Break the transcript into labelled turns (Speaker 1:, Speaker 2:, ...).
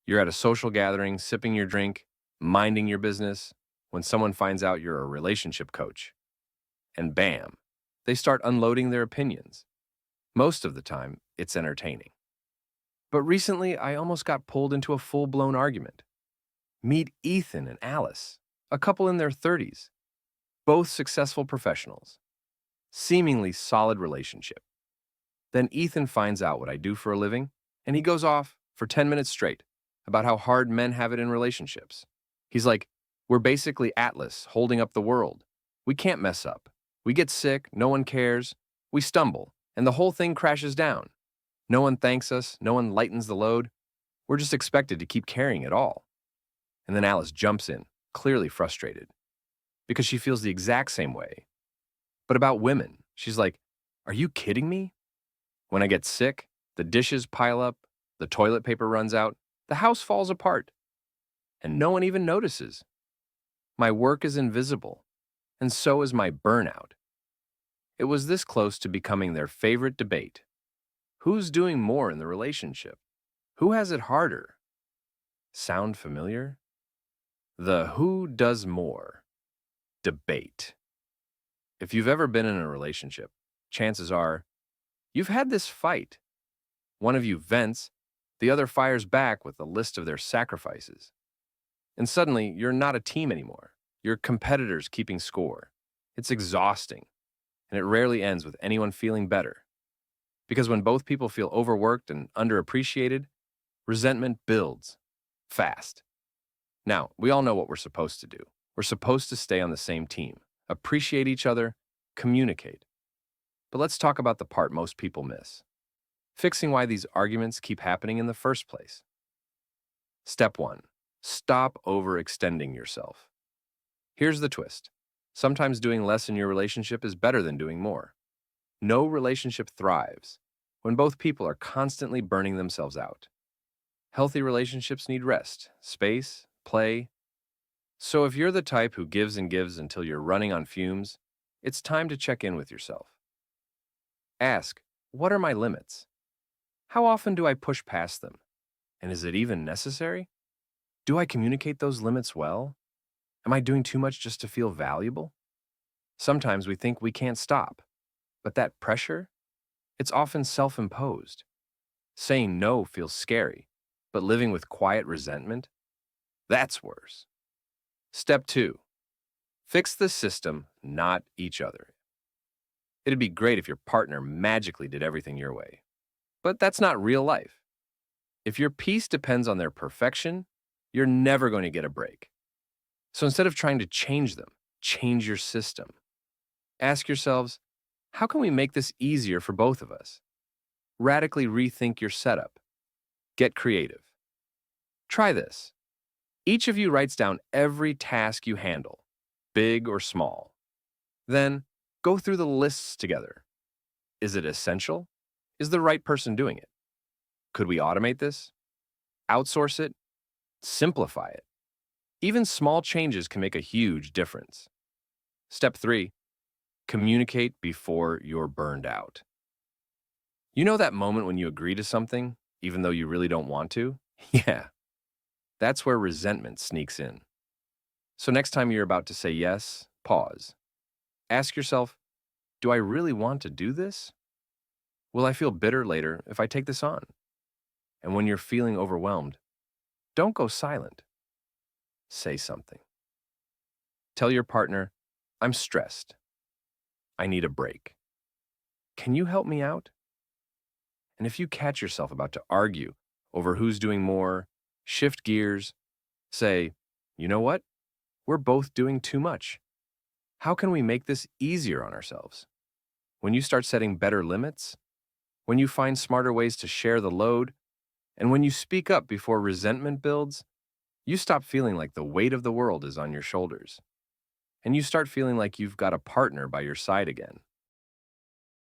Speaker 1: You're at a social gathering, sipping your drink, minding your business, when someone finds out you're a relationship coach. And bam, they start unloading their opinions. Most of the time, it's entertaining. But recently, I almost got pulled into a full blown argument. Meet Ethan and Alice, a couple in their 30s, both successful professionals, seemingly solid relationship. Then Ethan finds out what I do for a living, and he goes off for 10 minutes straight about how hard men have it in relationships. He's like, we're basically Atlas holding up the world. We can't mess up. We get sick, no one cares. We stumble, and the whole thing crashes down. No one thanks us, no one lightens the load. We're just expected to keep carrying it all. And then Alice jumps in, clearly frustrated, because she feels the exact same way. But about women, she's like, are you kidding me? When I get sick, the dishes pile up, the toilet paper runs out, the house falls apart, and no one even notices. My work is invisible, and so is my burnout. It was this close to becoming their favorite debate. Who's doing more in the relationship? Who has it harder? Sound familiar? The who does more debate. If you've ever been in a relationship, chances are you've had this fight. One of you vents, the other fires back with a list of their sacrifices. And suddenly, you're not a team anymore. You're competitors keeping score. It's exhausting, and it rarely ends with anyone feeling better. Because when both people feel overworked and underappreciated, resentment builds fast. Now, we all know what we're supposed to do. We're supposed to stay on the same team, appreciate each other, communicate. But let's talk about the part most people miss: fixing why these arguments keep happening in the first place. Step 1. Stop overextending yourself. Here's the twist. Sometimes doing less in your relationship is better than doing more. No relationship thrives when both people are constantly burning themselves out. Healthy relationships need rest, space, play. So if you're the type who gives and gives until you're running on fumes, it's time to check in with yourself. Ask, what are my limits? How often do I push past them? And is it even necessary? Do I communicate those limits well? Am I doing too much just to feel valuable? Sometimes we think we can't stop, but that pressure, it's often self-imposed. Saying no feels scary, but living with quiet resentment, that's worse. Step 2. Fix the system, not each other. It'd be great if your partner magically did everything your way, but that's not real life. If your peace depends on their perfection, you're never going to get a break. So instead of trying to change them, change your system. Ask yourselves, how can we make this easier for both of us? Radically rethink your setup. Get creative. Try this. Each of you writes down every task you handle, big or small. Then, go through the lists together. Is it essential? Is the right person doing it? Could we automate this? Outsource it? Simplify it. Even small changes can make a huge difference. Step 3. Communicate before you're burned out. You know that moment when you agree to something, even though you really don't want to? Yeah, that's where resentment sneaks in. So next time you're about to say yes, pause. Ask yourself, do I really want to do this? Will I feel bitter later if I take this on? And when you're feeling overwhelmed, don't go silent. Say something. Tell your partner, I'm stressed. I need a break. Can you help me out? And if you catch yourself about to argue over who's doing more, shift gears, say, you know what? We're both doing too much. How can we make this easier on ourselves? When you start setting better limits, when you find smarter ways to share the load, and when you speak up before resentment builds, you stop feeling like the weight of the world is on your shoulders. And you start feeling like you've got a partner by your side again.